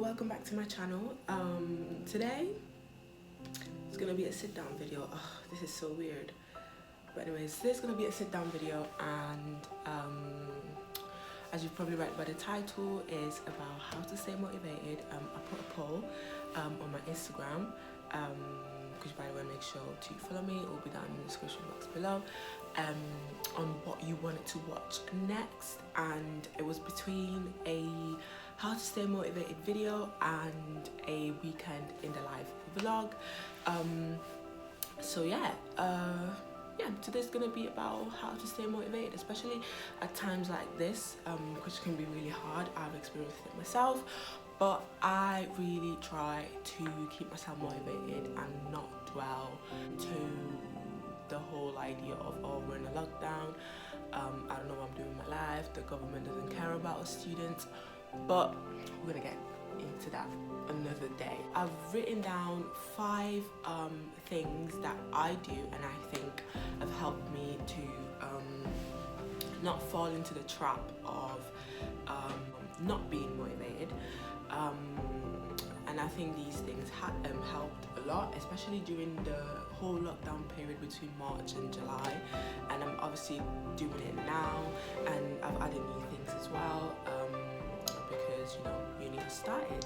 welcome back to my channel. Today it's gonna be a sit down video. Oh, this is so weird, but anyways, today's gonna be a sit down video, and as you've probably read by the title, is about how to stay motivated. I put a poll on my Instagram, which by the way, make sure to follow me. It will be down in the description box below, on what you wanted to watch next, and it was between a how to stay motivated video and a weekend in the life vlog. So yeah, today's gonna be about how to stay motivated, especially at times like this, which can be really hard. I've experienced it myself, but I really try to keep myself motivated and not dwell to the whole idea of, oh, we're in a lockdown, I don't know what I'm doing with my life, the government doesn't care about us students. But we're gonna get into that another day. I've written down 5 things that I do and I think have helped me to not fall into the trap of not being motivated. And I think these things helped a lot, especially during the whole lockdown period between March and July. And I'm obviously doing it now, and I've added new things as well. Because uni has started,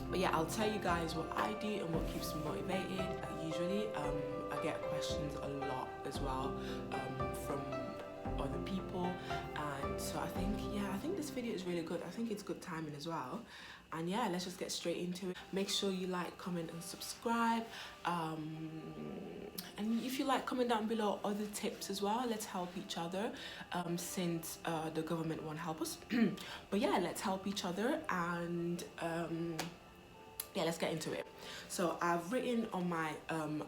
but yeah, I'll tell you guys what I do and what keeps me motivated. Usually I get questions a lot as well from other people, and so I think this video is really good. I think it's good timing as well. And yeah, let's just get straight into it. Make sure you like, comment and subscribe, and if you like, comment down below other tips as well. Let's help each other, since the government won't help us. But yeah, let's help each other, and yeah, let's get into it. So I've written on my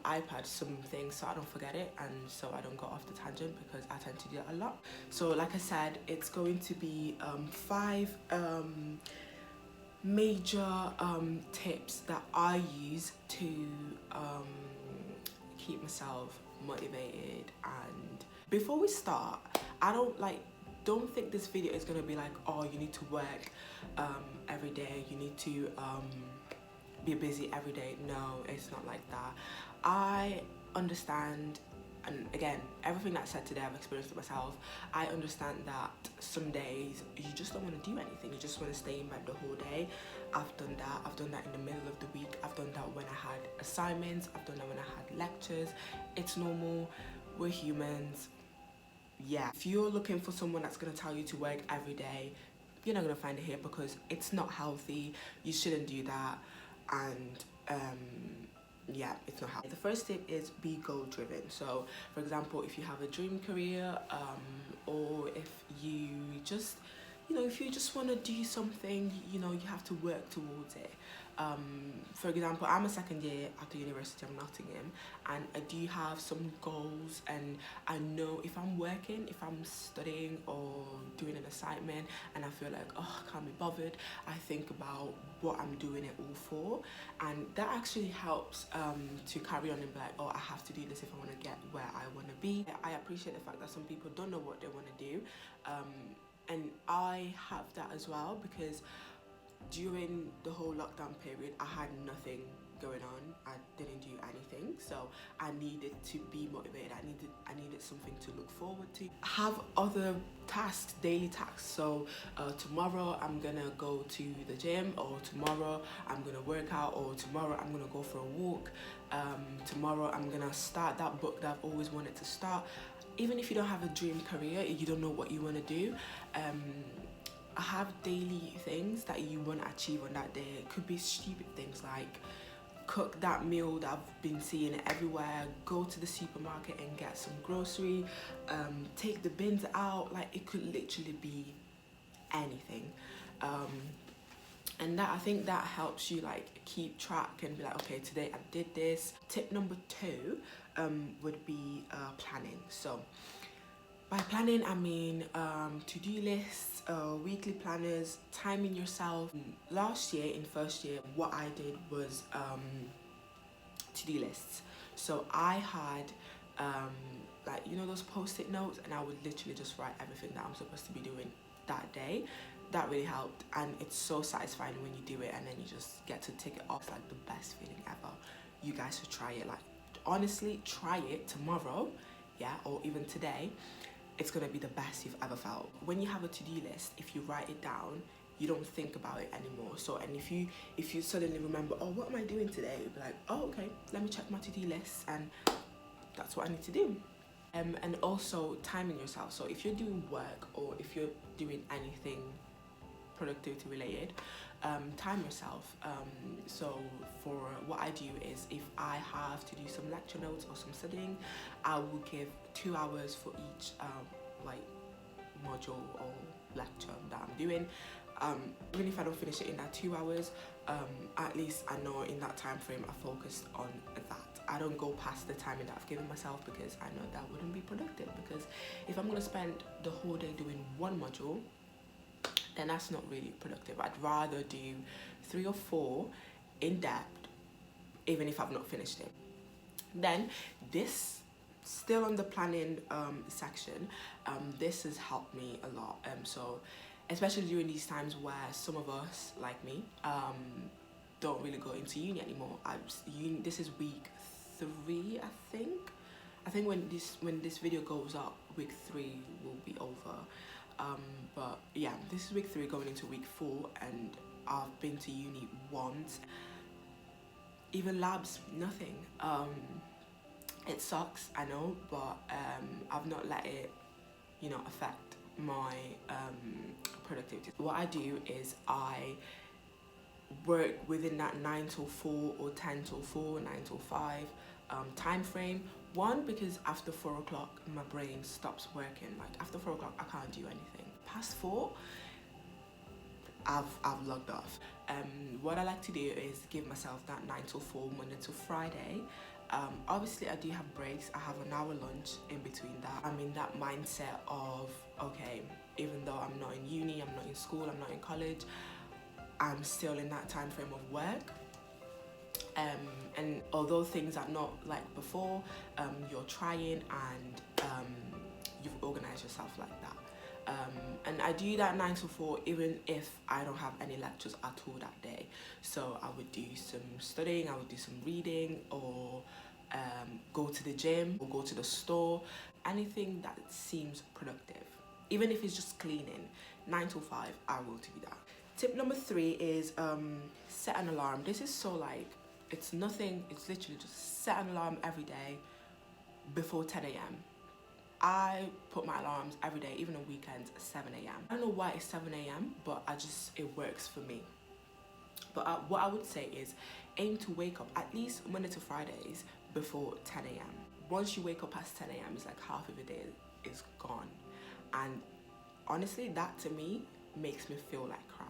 iPad some things so I don't forget it and so I don't go off the tangent, because I tend to do that a lot. So like I said, it's going to be 5 major tips that I use to keep myself motivated. And before we start, I don't think this video is gonna be like, oh, you need to work every day, you need to be busy every day. No, it's not like that. I understand, and again, everything that's said today I've experienced it myself. I understand that some days you just don't want to do anything, you just want to stay in bed the whole day. I've done that in the middle of the week. I've done that when I had assignments, I've done that when I had lectures. It's normal, we're humans. Yeah, if you're looking for someone that's going to tell you to work every day, you're not going to find it here, because it's not healthy. You shouldn't do that. And yeah, it's not healthy. The first tip is be goal driven. So for example, if you have a dream career, or if you just if you just want to do something, you have to work towards it. For example, I'm a second year at the University of Nottingham, and I do have some goals, and I know if I'm working, if I'm studying or doing an assignment and I feel like, oh, I can't be bothered, I think about what I'm doing it all for, and that actually helps to carry on and be like, oh, I have to do this if I want to get where I want to be. I appreciate the fact that some people don't know what they want to do, and I have that as well, because during the whole lockdown period I had nothing going on. I didn't do anything, so I needed to be motivated. I needed something to look forward to. I have other tasks, daily tasks. So tomorrow I'm gonna go to the gym, or tomorrow I'm gonna work out, or tomorrow I'm gonna go for a walk. Tomorrow I'm gonna start that book that I've always wanted to start. Even if you don't have a dream career, you don't know what you want to do, I have daily things that you want to achieve on that day. It could be stupid things like cook that meal that I've been seeing everywhere, go to the supermarket and get some grocery, take the bins out. Like, it could literally be anything. And I think that helps you keep track and be like, okay, today I did this. Tip number 2 would be planning. So by planning, I mean to-do lists, weekly planners, timing yourself. Last year, in first year, what I did was to-do lists. So I had those post-it notes, and I would literally just write everything that I'm supposed to be doing that day. that really helped, and it's so satisfying when you do it and then you just get to tick it off. It's like the best feeling ever. You guys should try it. Like, honestly, try it tomorrow, yeah, or even today. It's gonna be the best you've ever felt. When you have a to-do list, if you write it down, you don't think about it anymore. So, and if you suddenly remember, oh, what am I doing today? You'll be like, oh, okay, let me check my to-do list, and that's what I need to do. And also timing yourself. So if you're doing work or if you're doing anything productivity related, time yourself. So for what I do is, if I have to do some lecture notes or some studying, I will give 2 hours for each like module or lecture that I'm doing. Even if I don't finish it in that 2 hours, at least I know in that time frame I focused on that. I don't go past the timing that I've given myself, because I know that wouldn't be productive. Because if I'm going to spend the whole day doing one module, then that's not really productive. I'd rather do 3 or 4 in depth, even if I've not finished it. Then this, still on the planning section, this has helped me a lot. So especially during these times where some of us, like me, don't really go into uni anymore. This is week 3, I think when this video goes up, week 3 will be over. But yeah, this is week 3 going into week 4, and I've been to uni once. Even labs, nothing. It sucks, I know, but I've not let it, you know, affect my productivity. What I do is I work within that 9 till 4 or 10 till 4, 9 till 5 time frame. One, because after 4 o'clock my brain stops working. Like after 4 o'clock I can't do anything. Past 4 I've logged off. What I like to do is give myself that 9 till 4 Monday to Friday. Obviously I do have breaks. I have an hour lunch in between that. I'm in that mindset of, okay, even though I'm not in uni, I'm not in school, I'm not in college, I'm still in that time frame of work. And although things are not like before, you're trying, and you've organized yourself like that. And I do that 9 to 4 even if I don't have any lectures at all that day. So I would do some studying, I would do some reading, or go to the gym or go to the store. Anything that seems productive, even if it's just cleaning. 9 to 5, I will do that. Tip number 3 is set an alarm. This is so like, it's nothing, it's literally just set an alarm every day before 10 a.m. I put my alarms every day, even on weekends, at 7 a.m. I don't know why it's 7 a.m, but it works for me. But what I would say is aim to wake up at least Monday to Fridays before 10 a.m. Once you wake up past 10 a.m, it's like half of the day is gone. And honestly, that to me makes me feel like crap.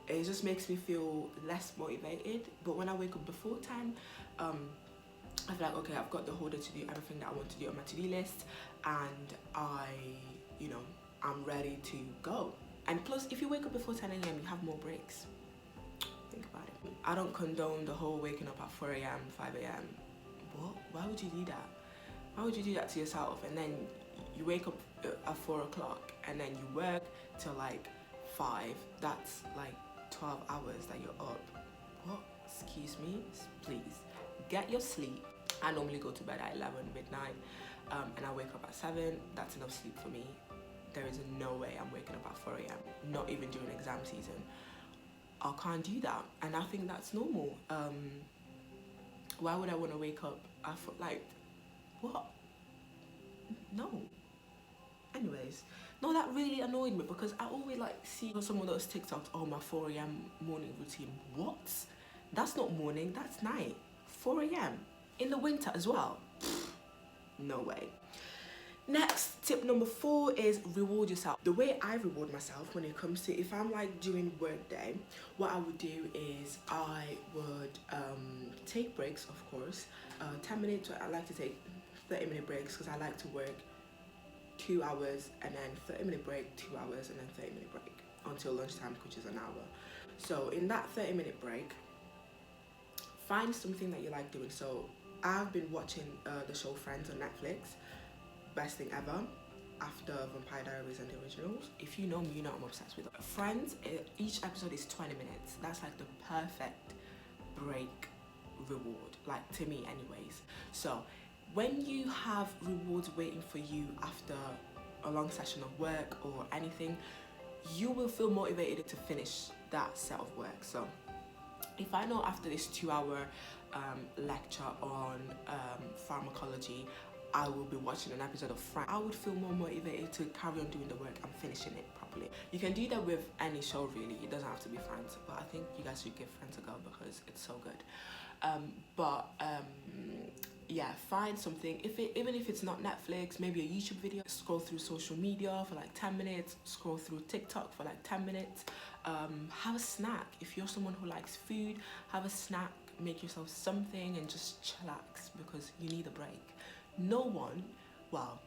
It just makes me feel less motivated. But when I wake up before 10, I feel like, okay, I've got the whole day to do everything that I want to do on my to-do list, and I'm ready to go. And plus, if you wake up before 10 a.m, you have more breaks. Think about it. I don't condone the whole waking up at 4 a.m, 5 a.m. What? Why would you do that? Why would you do that to yourself? And then you wake up at 4 o'clock and then you work till like 5. That's like 12 hours that you're up. What? Excuse me? Please, get your sleep. I normally go to bed at 11 midnight, and I wake up at 7. That's enough sleep for me. There is no way I'm waking up at 4 a.m, not even during exam season. I can't do that, and I think that's normal. Why would I want to wake up at like, what? No. Anyways, no, that really annoyed me, because I always like see some of those TikToks, oh, my 4 a.m. morning routine. What? That's not morning, that's night. 4 a.m. in the winter as well. No way. Next, tip number 4 is reward yourself. The way I reward myself when it comes to, if I'm like doing work day, what I would do is I would take breaks, of course. 10 minutes, I like to take 30-minute breaks, because I like to work 2 hours and then 30-minute break, 2 hours and then 30-minute break until lunchtime, which is an hour. So in that 30-minute break, find something that you like doing. So I've been watching the show Friends on Netflix. Best thing ever. after Vampire Diaries and the originals. If you know me, you know I'm obsessed with it. Friends, each episode is 20 minutes. That's like the perfect break reward, like to me anyways. So when you have rewards waiting for you after a long session of work or anything, you will feel motivated to finish that set of work. So if I know after this 2-hour lecture on pharmacology, I will be watching an episode of Friends, I would feel more motivated to carry on doing the work and finishing it properly. You can do that with any show really, it doesn't have to be Friends, but I think you guys should give Friends a go because it's so good. Yeah, find something, even if it's not Netflix, maybe a YouTube video, scroll through social media for like 10 minutes, scroll through TikTok for like 10 minutes, have a snack. If you're someone who likes food, have a snack, make yourself something and just chillax because you need a break. No one, well,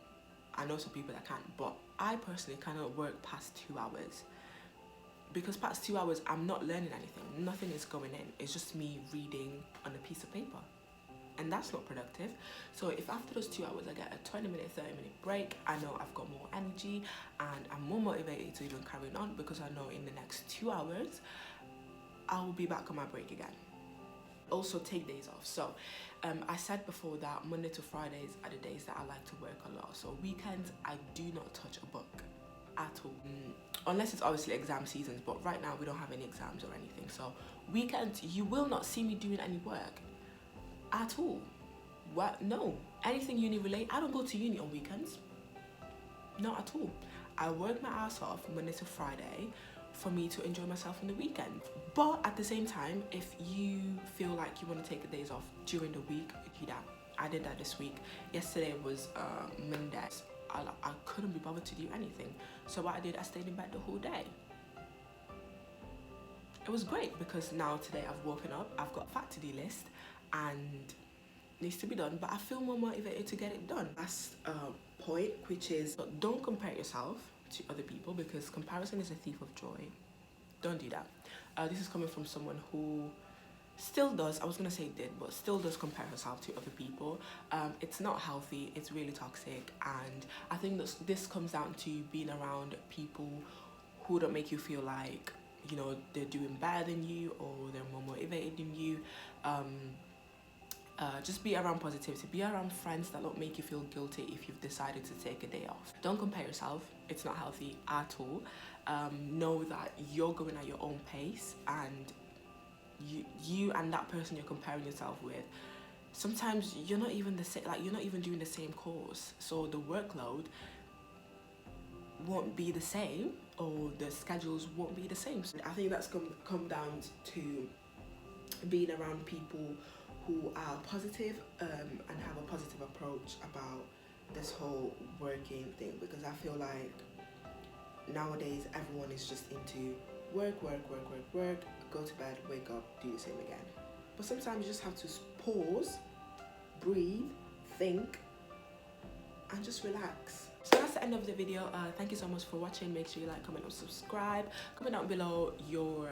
I know some people that can't, but I personally cannot work past 2 hours. Because past 2 hours, I'm not learning anything. Nothing is going in. It's just me reading on a piece of paper. And that's not productive. So if after those 2 hours, I get a 20-minute, 30-minute break, I know I've got more energy and I'm more motivated to even carry on because I know in the next 2 hours, I will be back on my break again. Also take days off. So I said before that Monday to Fridays are the days that I like to work a lot. So weekends, I do not touch a book at all. Unless it's obviously exam seasons, but right now we don't have any exams or anything. So weekends, you will not see me doing any work at all. What? No. Anything uni related, I don't go to uni on weekends. Not at all. I work my ass off Monday to Friday for me to enjoy myself on the weekend. But at the same time, if you feel like you want to take the days off during the week, do that. I did that this week. Yesterday was Monday. I couldn't be bothered to do anything. So what I did, I stayed in bed the whole day. It was great because now today I've woken up, I've got a fat to-do list and needs to be done, but I feel more motivated to get it done. Last point, which is don't compare yourself to other people because comparison is a thief of joy. Don't do that. This is coming from someone who still does, I was gonna say did, but still does compare herself to other people. It's not healthy, it's really toxic, and I think this comes down to being around people who don't make you feel like, you know, they're doing better than you or they're more motivated than you. Just be around positivity, be around friends that don't make you feel guilty if you've decided to take a day off. Don't compare yourself, it's not healthy at all. Know that you're going at your own pace and you and that person you're comparing yourself with, sometimes you're not even the same, like you're not even doing the same course, so the workload won't be the same or the schedules won't be the same. So I think that's come down to being around people who are positive and have a positive approach about this whole working thing, because I feel like nowadays everyone is just into work, go to bed, wake up, do the same again. But sometimes you just have to pause, breathe, think, and just relax. So that's the end of the video. Thank you so much for watching. Make sure you like, comment, and subscribe. Comment down below your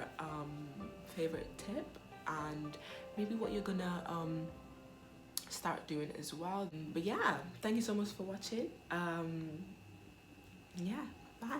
favorite tip and maybe what you're gonna start doing as well. But yeah, thank you so much for watching. Yeah, bye.